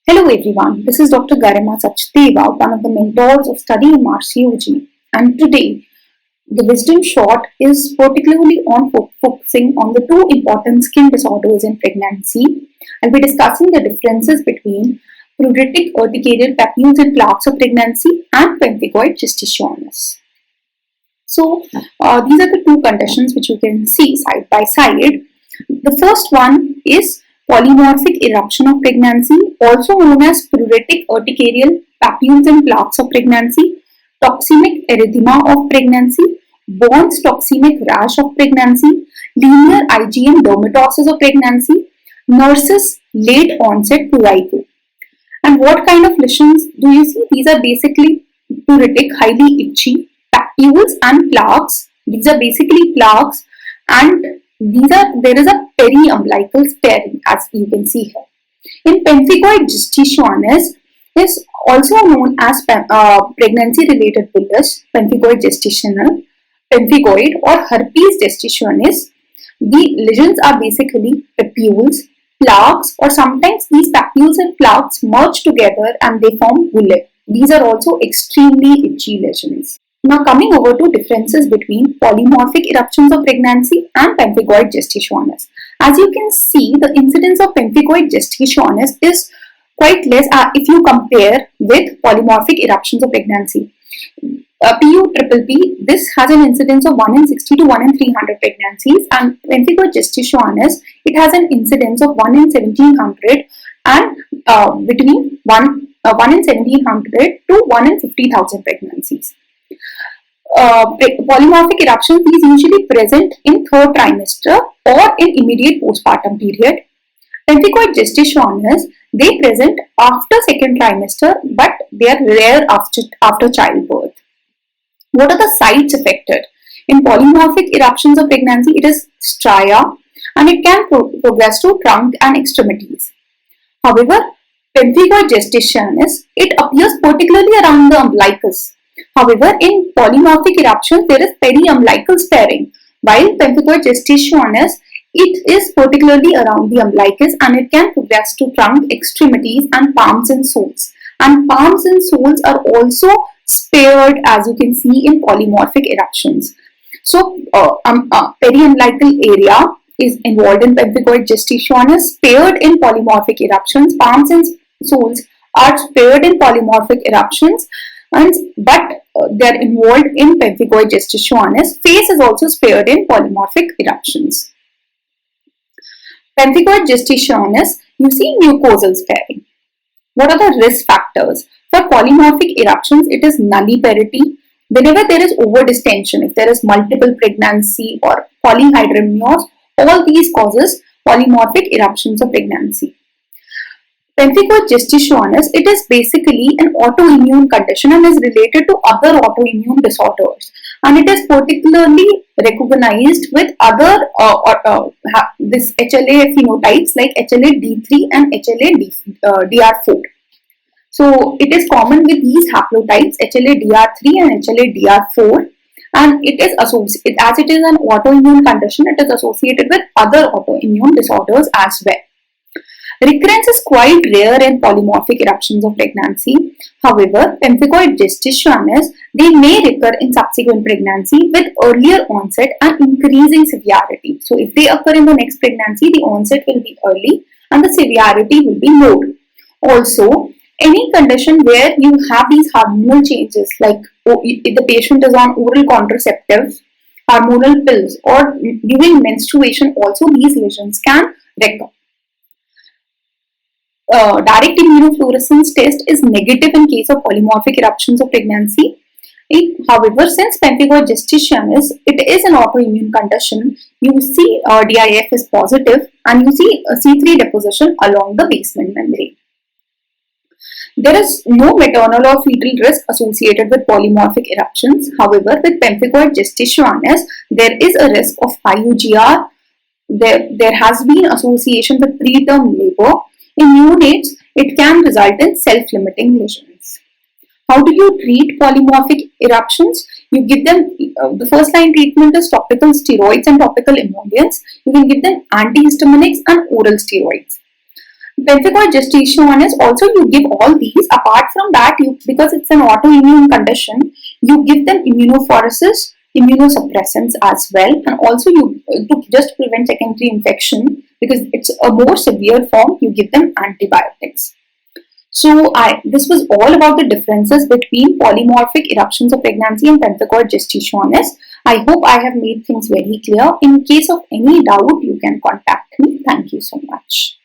Hello everyone, this is Dr. Garima Sachdeva, one of the mentors of study in Mrcog, and today the wisdom short is particularly on focusing on the two important skin disorders in pregnancy. I'll be discussing the differences between pruritic urticarial papules and plaques of pregnancy and pemphigoid gestationis. So these are the two conditions which you can see side by side. The first one is polymorphic eruption of pregnancy, also known as pruritic urticarial papules and plaques of pregnancy, toxemic erythema of pregnancy, Bond's toxemic rash of pregnancy, linear IgM dermatosis of pregnancy, nurse's late onset prurigo. And what kind of lesions do you see? These are basically pruritic, highly itchy, papules and plaques. These are basically plaques, and there is a peri-umbilical sparing, as you can see here. In pemphigoid gestationis is also known as pregnancy-related bullous, pemphigoid gestational, pemphigoid or herpes gestationis. The lesions are basically papules, plaques, or sometimes these papules and plaques merge together and they form bullae. These are also extremely itchy lesions. Now coming over to differences between polymorphic eruptions of pregnancy and pemphigoid gestationis. As you can see, the incidence of pemphigoid gestationis is quite less if you compare with polymorphic eruptions of pregnancy. Puppp, this has an incidence of 1 in 60 to 1 in 300 pregnancies, and pemphigoid gestationis, it has an incidence of 1 in 1700 and between 1 in 1700 to 1 in 50,000 pregnancies. Polymorphic eruptions is usually present in third trimester or in immediate postpartum period. Pemphigoid gestationis, they present after second trimester, but they are rare after childbirth. What are the sites affected? In polymorphic eruptions of pregnancy, it is stria and it can progress to trunk and extremities. However, pemphigoid gestationis, it appears particularly around the umbilicus. However, in polymorphic eruptions, there is peri-umbilical sparing, while pemphigoid gestationis, it is particularly around the umbilicus and it can progress to trunk, extremities and palms and soles. And palms and soles are also spared, as you can see, in polymorphic eruptions. So, peri-umbilical area is involved in pemphigoid gestationis, spared in polymorphic eruptions. Palms and soles are spared in polymorphic eruptions, but they are involved in pemphigoid gestationis. Face is also spared in polymorphic eruptions. Pemphigoid gestationis, you see mucosal sparing. What are the risk factors? For polymorphic eruptions, it is nulliparity. Whenever there is overdistension, if there is multiple pregnancy or polyhydramnios, all these causes polymorphic eruptions of pregnancy. Pemphigoid gestationis, it is basically an autoimmune condition and is related to other autoimmune disorders. And it is particularly recognized with other this HLA phenotypes like HLA-D3 and HLA-DR4. So it is common with these haplotypes HLA-DR3 and HLA-DR4, and it is associated, as it is an autoimmune condition, it is associated with other autoimmune disorders as well. Recurrence is quite rare in polymorphic eruptions of pregnancy. However, pemphigoid gestationis, they may recur in subsequent pregnancy with earlier onset and increasing severity. So, if they occur in the next pregnancy, the onset will be early and the severity will be more. Also, any condition where you have these hormonal changes, like if the patient is on oral contraceptives, hormonal pills, or during menstruation, also these lesions can recur. Direct immunofluorescence test is negative in case of polymorphic eruptions of pregnancy. However, since pemphigoid gestationis, it is an autoimmune condition, you see DIF is positive and you see C3 deposition along the basement membrane. There is no maternal or fetal risk associated with polymorphic eruptions. However, with pemphigoid gestationis, there is a risk of IUGR. There has been association with preterm labor. In neonates, it can result in self-limiting lesions. How do you treat polymorphic eruptions? You give them, the first line treatment is topical steroids and topical emollients. You can give them antihistaminics and oral steroids. Pemphigoid gestationis also you give all these. Apart from that, you because it's an autoimmune condition, you give them immunophoresis, immunosuppressants as well, and also you to just prevent secondary infection because it's a more severe form. You give them antibiotics. So this was all about the differences between polymorphic eruptions of pregnancy and pemphigoid gestationis. I hope I have made things very clear. In case of any doubt, you can contact me. Thank you so much.